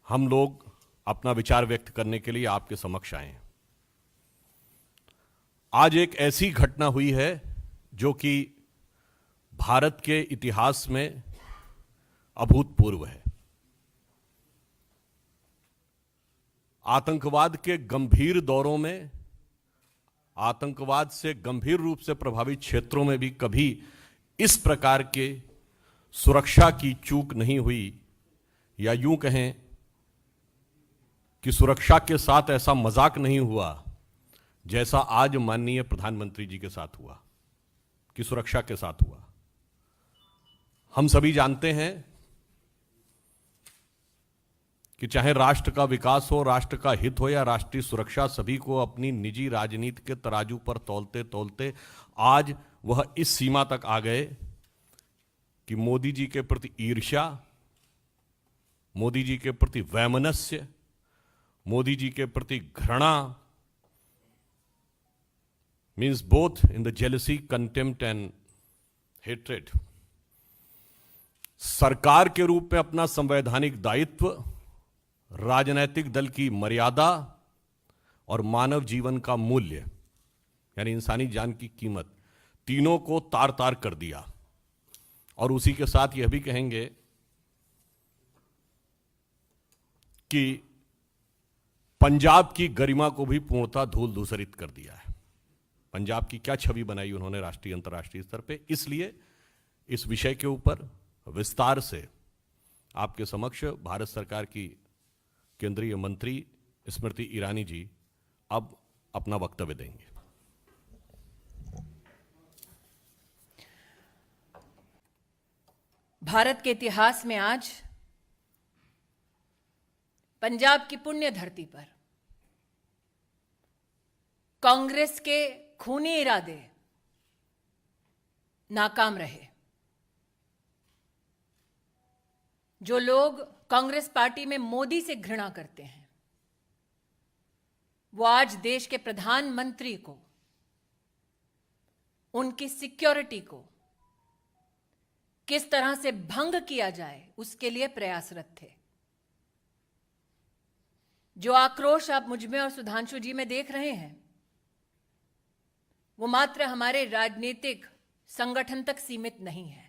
हम लोग अपना विचार व्यक्त करने के लिए आपके समक्ष आए हैं। आज एक ऐसी घटना हुई है जो कि भारत के इतिहास में अभूतपूर्व है। आतंकवाद के गंभीर दौरों में, आतंकवाद से गंभीर रूप से प्रभावित क्षेत्रों में भी कभी इस प्रकार के सुरक्षा की चूक नहीं हुई, या यूं कहें कि सुरक्षा के साथ ऐसा मजाक नहीं हुआ जैसा आज माननीय प्रधानमंत्री जी के साथ हुआ, कि सुरक्षा के साथ हुआ। हम सभी जानते हैं कि चाहे राष्ट्र का विकास हो, राष्ट्र का हित हो या राष्ट्रीय सुरक्षा, सभी को अपनी निजी राजनीति के तराजू पर तौलते तौलते आज वह इस सीमा तक आ गए कि मोदी जी के प्रति ईर्ष्या, मोदी जी के प्रति वैमनस्य, मोदी जी के प्रति घृणा, means both in the jealousy, contempt and hatred, सरकार के रूप में अपना संवैधानिक दायित्व, राजनैतिक दल की मर्यादा और मानव जीवन का मूल्य यानी इंसानी जान की कीमत, तीनों को तार तार कर दिया। और उसी के साथ यह भी कहेंगे कि पंजाब की गरिमा को भी पूर्णतः धूल धूसरित कर दिया है। पंजाब की क्या छवि बनाई उन्होंने राष्ट्रीय अंतर्राष्ट्रीय स्तर पे। इसलिए इस विषय के ऊपर विस्तार से आपके समक्ष भारत सरकार की केंद्रीय मंत्री स्मृति ईरानी जी अब अपना वक्तव्य देंगे। भारत के इतिहास में आज पंजाब की पुण्य धरती पर कांग्रेस के खूनी इरादे नाकाम रहे। जो लोग कांग्रेस पार्टी में मोदी से घृणा करते हैं, वो आज देश के प्रधानमंत्री को, उनकी सिक्योरिटी को किस तरह से भंग किया जाए उसके लिए प्रयासरत थे। जो आक्रोश आप मुझ में और सुधांशु जी में देख रहे हैं, वो मात्र हमारे राजनीतिक संगठन तक सीमित नहीं है।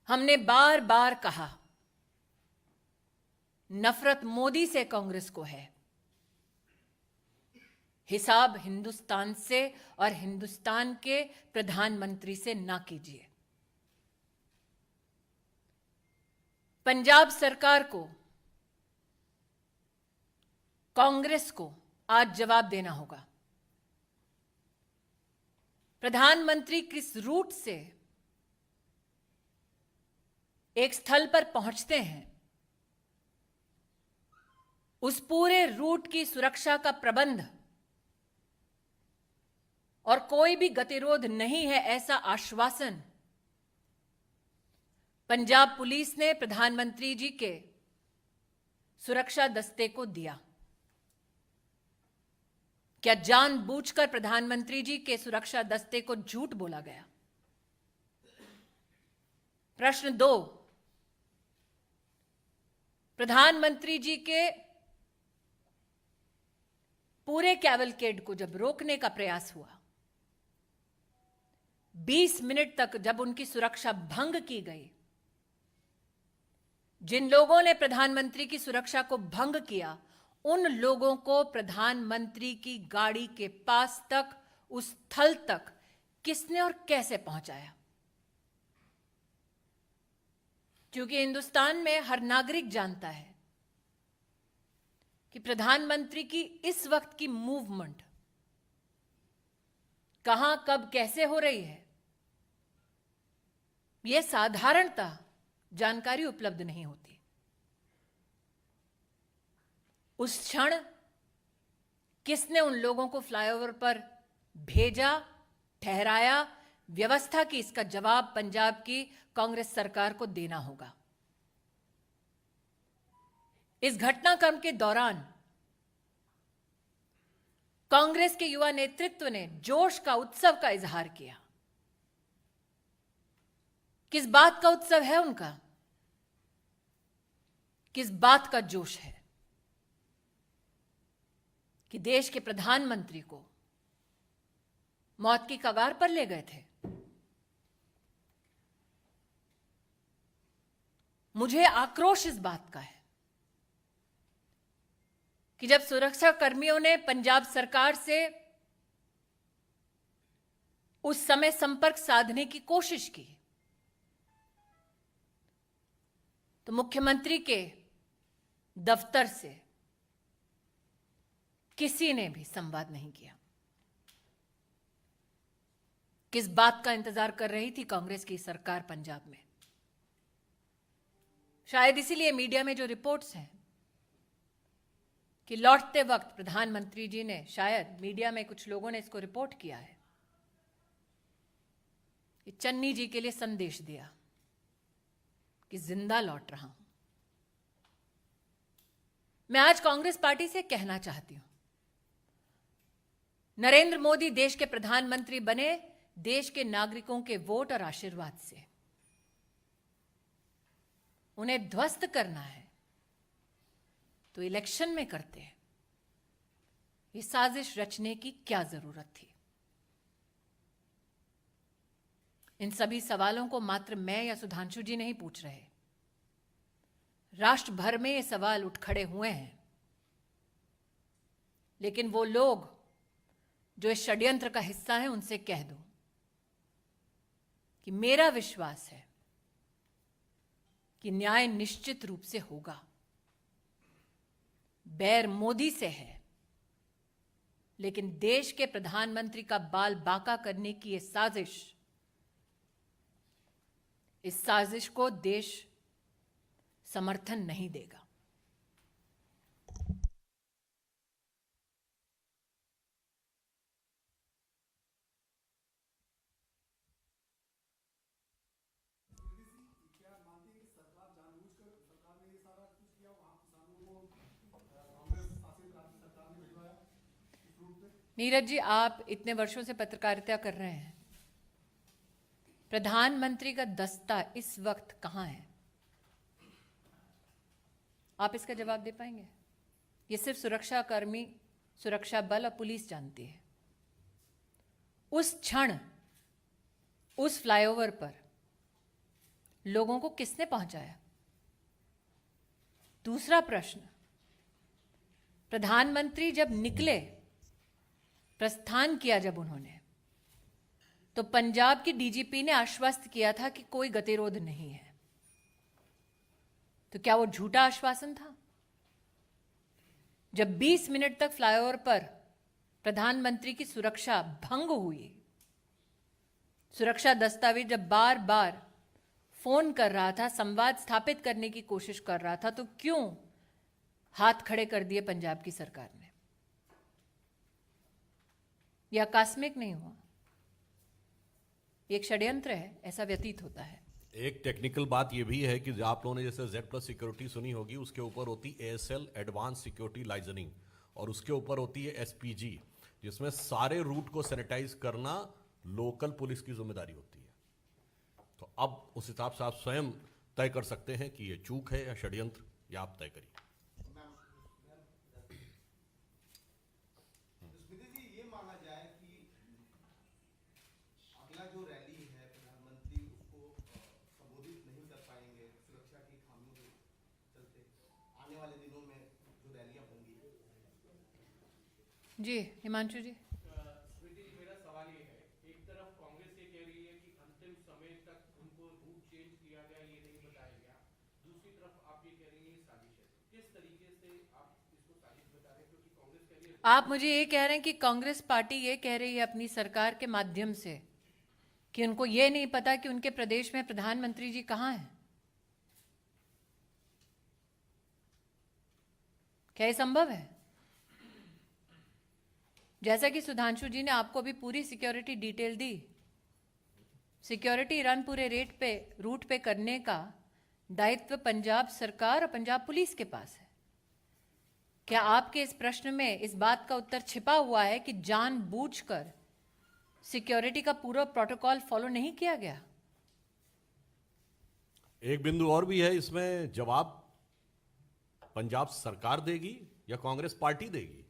हमने बार बार कहा, नफरत मोदी से कांग्रेस को है, हिसाब हिंदुस्तान से और हिंदुस्तान के प्रधानमंत्री से ना कीजिए। पंजाब सरकार को, कांग्रेस को आज जवाब देना होगा। प्रधानमंत्री किस रूट से एक स्थल पर पहुंचते हैं, उस पूरे रूट की सुरक्षा का प्रबंध और कोई भी गतिरोध नहीं है, ऐसा आश्वासन पंजाब पुलिस ने प्रधानमंत्री जी के सुरक्षा दस्ते को दिया। क्या जानबूझकर प्रधानमंत्री जी के सुरक्षा दस्ते को झूठ बोला गया? प्रश्न 2, प्रधानमंत्री जी के पूरे कैवलकेड को जब रोकने का प्रयास हुआ, 20 मिनट तक जब उनकी सुरक्षा भंग की गई, जिन लोगों ने प्रधानमंत्री की सुरक्षा को भंग किया, उन लोगों को प्रधानमंत्री की गाड़ी के पास तक, उस स्थल तक किसने और कैसे पहुंचाया? क्योंकि हिंदुस्तान में हर नागरिक जानता है कि प्रधानमंत्री की इस वक्त की मूवमेंट कहां, कब, कैसे हो रही है, यह साधारणतः जानकारी उपलब्ध नहीं होती। उस क्षण किसने उन लोगों को फ्लाईओवर पर भेजा, ठहराया, व्यवस्था की, इसका जवाब पंजाब की कांग्रेस सरकार को देना होगा। इस घटनाक्रम के दौरान कांग्रेस के युवा नेतृत्व ने जोश का, उत्सव का इजहार किया। किस बात का उत्सव है उनका? किस बात का जोश है कि देश के प्रधानमंत्री को मौत की कगार पर ले गए थे। मुझे आक्रोश इस बात का है कि जब सुरक्षा कर्मियों ने पंजाब सरकार से उस समय संपर्क साधने की कोशिश की तो मुख्यमंत्री के दफ्तर से किसी ने भी संवाद नहीं किया। किस बात का इंतजार कर रही थी कांग्रेस की सरकार पंजाब में? शायद इसीलिए मीडिया में जो रिपोर्ट्स हैं कि लौटते वक्त प्रधानमंत्री जी ने, शायद मीडिया में कुछ लोगों ने इसको रिपोर्ट किया है, कि चन्नी जी के लिए संदेश दिया कि जिंदा लौट रहा हूं। मैं आज कांग्रेस पार्टी से कहना चाहती हूं, नरेंद्र मोदी देश के प्रधानमंत्री बने देश के नागरिकों के वोट और आशीर्वाद से। उन्हें ध्वस्त करना है तो इलेक्शन में करते हैं। ये साजिश रचने की क्या जरूरत थी? इन सभी सवालों को मात्र मैं या सुधांशु जी नहीं पूछ रहे, राष्ट्र भर में ये सवाल उठ खड़े हुए हैं। लेकिन वो लोग जो इस षड्यंत्र का हिस्सा है, उनसे कह दूं कि मेरा विश्वास है कि न्याय निश्चित रूप से होगा। बैर मोदी से है, लेकिन देश के प्रधानमंत्री का बाल बांका करने की ये साजिश, इस साजिश को देश समर्थन नहीं देगा। नीरज जी, आप इतने वर्षों से पत्रकारिता कर रहे हैं, प्रधानमंत्री का दस्ता इस वक्त कहां है? आप इसका जवाब दे पाएंगे? ये सिर्फ सुरक्षा कर्मी, सुरक्षा बल और पुलिस जानती है। उस क्षण उस फ्लाईओवर पर लोगों को किसने पहुंचाया? दूसरा प्रश्न, प्रधानमंत्री जब निकले, प्रस्थान किया जब उन्होंने, तो पंजाब की डीजीपी ने आश्वस्त किया था कि कोई गतिरोध नहीं है। तो क्या वो झूठा आश्वासन था? जब 20 मिनट तक फ्लाईओवर पर प्रधानमंत्री की सुरक्षा भंग हुई, सुरक्षा दस्तावेज जब बार बार फोन कर रहा था, संवाद स्थापित करने की कोशिश कर रहा था, तो क्यों हाथ खड़े कर दिए पंजाब की सरकार ने? यह आकस्मिक नहीं हुआ, एक षड्यंत्र है, ऐसा व्यतीत होता है। एक टेक्निकल बात यह भी है कि आप लोगों ने जैसे Z+ सिक्योरिटी सुनी होगी, उसके ऊपर होती ASL एडवांस सिक्योरिटी लाइजनिंग, और उसके ऊपर होती है SPG, जिसमें सारे रूट को सैनिटाइज करना लोकल पुलिस की जिम्मेदारी होती है। तो अब उस हिसाब से आप स्वयं तय कर सकते हैं कि ये चूक है या षड्यंत्र, या आप तय करिए। जो रैली है, प्रधानमंत्री उसको संबोधित नहीं कर पाएंगे सुरक्षा की खामियों के चलते, आने वाले दिनों में जो रैलियां होंगी। जी हिमांशु जी। स्मृति जी, मेरा सवाल ये है, एक तरफ कांग्रेस ये कह रही है कि अंतिम समय तक उनको रूट चेंज किया गया, ये नहीं बताया गया, दूसरी तरफ आप ये कह रही है ये साजिश है। किस तरीके से आप इसको साजिश बता रहे हैं? क्योंकि कांग्रेस कह रही है, आप मुझे ये कह रहे हैं कि कांग्रेस पार्टी ये कह रही है अपनी सरकार के माध्यम से कि उनको ये नहीं पता कि उनके प्रदेश में प्रधानमंत्री जी कहां हैं? क्या ये संभव है? जैसा कि सुधांशु जी ने आपको भी पूरी सिक्योरिटी डिटेल दी, सिक्योरिटी रन पूरे रूट पे करने का दायित्व पंजाब सरकार और पंजाब पुलिस के पास है। क्या आपके इस प्रश्न में इस बात का उत्तर छिपा हुआ है कि जानबूझकर सिक्योरिटी का पूरा प्रोटोकॉल फॉलो नहीं किया गया? एक बिंदु और भी है इसमें, जवाब पंजाब सरकार देगी या कांग्रेस पार्टी देगी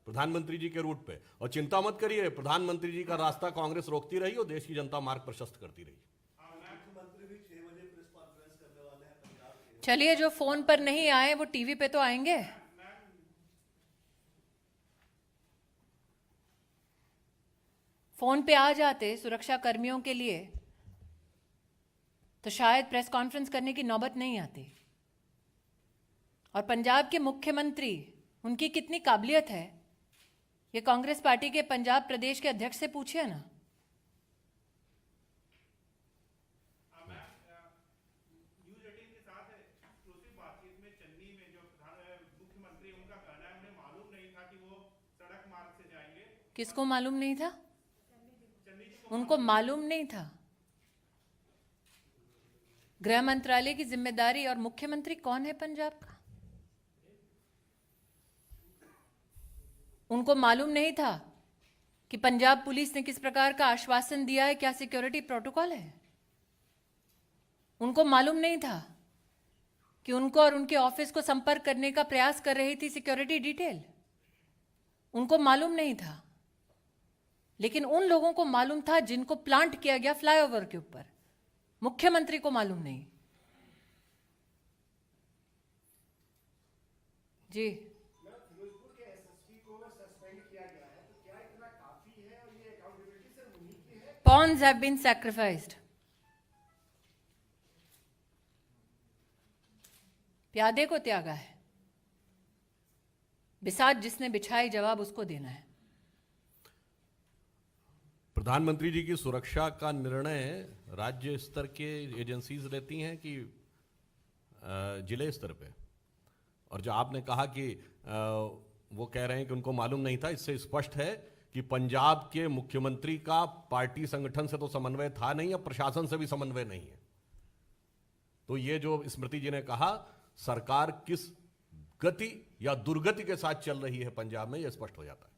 प्रधानमंत्री जी के रूट पे? और चिंता मत करिए, प्रधानमंत्री जी का रास्ता कांग्रेस रोकती रही और देश की जनता मार्ग प्रशस्त करती रही। मुख्यमंत्री भी 6 बजे प्रेस कॉन्फ्रेंस करने वाले हैं पंजाब के। चलिए, जो फोन पर नहीं आए वो टीवी पे तो आएंगे। फोन पे आ जाते सुरक्षा कर्मियों के लिए तो शायद प्रेस कॉन्फ्रेंस करने की नौबत नहीं आती। और पंजाब के मुख्यमंत्री, उनकी कितनी काबिलियत है, ये कांग्रेस पार्टी के पंजाब प्रदेश के अध्यक्ष से पूछिए ना। न्यूज 18 के साथ एक्सक्लूसिव बातचीत में चन्नी में जो मुख्यमंत्री, उनका कहना है उन्हें मालूम नहीं था कि वो सड़क मार्ग से जाएंगे। किसको मालूम नहीं था? उनको मालूम नहीं था। गृह मंत्रालय की जिम्मेदारी और मुख्यमंत्री कौन है पंजाब का? उनको मालूम नहीं था कि पंजाब पुलिस ने किस प्रकार का आश्वासन दिया है, क्या सिक्योरिटी प्रोटोकॉल है? उनको मालूम नहीं था कि उनको और उनके ऑफिस को संपर्क करने का प्रयास कर रही थी सिक्योरिटी डिटेल? उनको मालूम नहीं था। लेकिन उन लोगों को मालूम था जिनको प्लांट किया गया फ्लाईओवर के ऊपर। मुख्यमंत्री को मालूम नहीं। जी, फिरोजपुर के एसएसपी को सस्पेंड किया गया है, तो क्या इतना काफी है और ये अकाउंटेबिलिटी सिर्फ उन्हीं की है? pawns have been sacrificed. प्यादे को त्यागा है, बिसात जिसने बिछाई जवाब उसको देना है। प्रधानमंत्री जी की सुरक्षा का निर्णय राज्य स्तर के एजेंसीज लेती हैं कि जिले स्तर पे? और जो आपने कहा कि वो कह रहे हैं कि उनको मालूम नहीं था, इससे स्पष्ट है कि पंजाब के मुख्यमंत्री का पार्टी संगठन से तो समन्वय था नहीं, अब प्रशासन से भी समन्वय नहीं है। तो ये जो स्मृति जी ने कहा, सरकार किस गति या दुर्गति के साथ चल रही है पंजाब में, यह स्पष्ट हो जाता है।